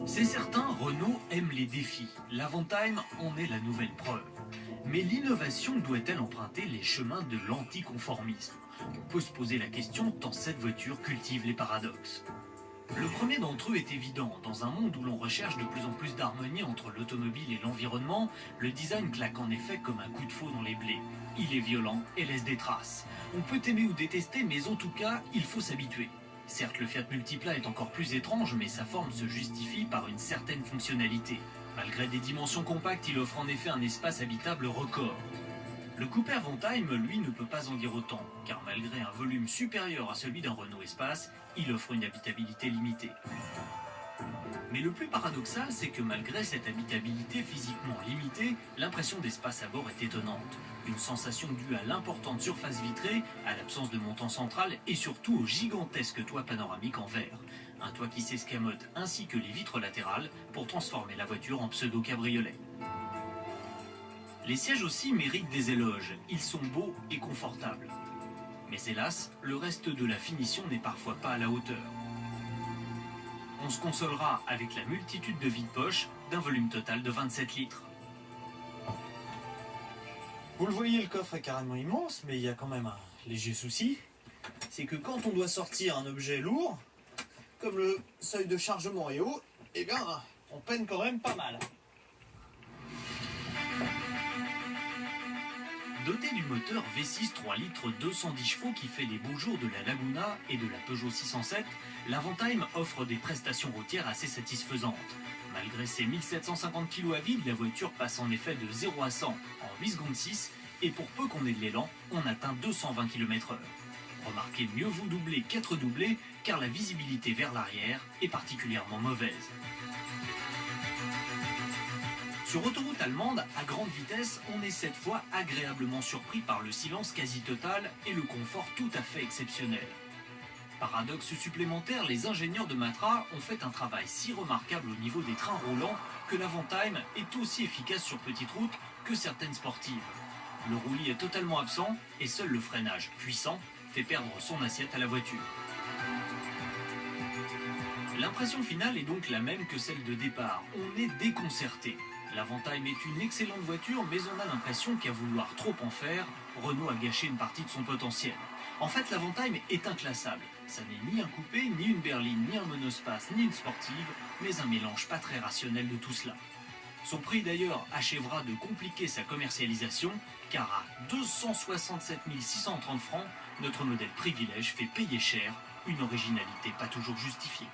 C'est certain, Renault aime les défis. L'Avantime en est la nouvelle preuve. Mais l'innovation doit-elle emprunter les chemins de l'anticonformisme? On peut se poser la question tant cette voiture cultive les paradoxes. Le premier d'entre eux est évident. Dans un monde où l'on recherche de plus en plus d'harmonie entre l'automobile et l'environnement, le design claque en effet comme un coup de faux dans les blés. Il est violent et laisse des traces. On peut aimer ou détester, mais en tout cas, il faut s'habituer. Certes, le Fiat Multipla est encore plus étrange, mais sa forme se justifie par une certaine fonctionnalité. Malgré des dimensions compactes, il offre en effet un espace habitable record. Le coupé Avantime, lui, ne peut pas en dire autant, car malgré un volume supérieur à celui d'un Renault Espace, il offre une habitabilité limitée. Mais le plus paradoxal, c'est que malgré cette habitabilité physiquement limitée, l'impression d'espace à bord est étonnante. Une sensation due à l'importante surface vitrée, à l'absence de montant central et surtout au gigantesque toit panoramique en verre. Un toit qui s'escamote ainsi que les vitres latérales pour transformer la voiture en pseudo-cabriolet. Les sièges aussi méritent des éloges, ils sont beaux et confortables. Mais hélas, le reste de la finition n'est parfois pas à la hauteur. On se consolera avec la multitude de vides-poches d'un volume total de 27 litres. Vous le voyez, le coffre est carrément immense, mais il y a quand même un léger souci. C'est que quand on doit sortir un objet lourd, comme le seuil de chargement est haut, eh bien, on peine quand même pas mal. Doté du moteur V6 3 litres 210 chevaux qui fait les beaux jours de la Laguna et de la Peugeot 607, l'Avantime offre des prestations routières assez satisfaisantes. Malgré ses 1750 kg à vide, la voiture passe en effet de 0 à 100 en 8 secondes 6 et pour peu qu'on ait de l'élan, on atteint 220 km/h. Remarquez, mieux vaut doubler qu'être doublé car la visibilité vers l'arrière est particulièrement mauvaise. Sur autoroute allemande, à grande vitesse, on est cette fois agréablement surpris par le silence quasi total et le confort tout à fait exceptionnel. Paradoxe supplémentaire, les ingénieurs de Matra ont fait un travail si remarquable au niveau des trains roulants que l'Avantime est aussi efficace sur petite route que certaines sportives. Le roulis est totalement absent et seul le freinage puissant fait perdre son assiette à la voiture. L'impression finale est donc la même que celle de départ, on est déconcerté. L'Avantime est une excellente voiture, mais on a l'impression qu'à vouloir trop en faire, Renault a gâché une partie de son potentiel. En fait, l'Avantime est inclassable. Ça n'est ni un coupé, ni une berline, ni un monospace, ni une sportive, mais un mélange pas très rationnel de tout cela. Son prix d'ailleurs achèvera de compliquer sa commercialisation, car à 267 630 francs, notre modèle privilège fait payer cher une originalité pas toujours justifiée.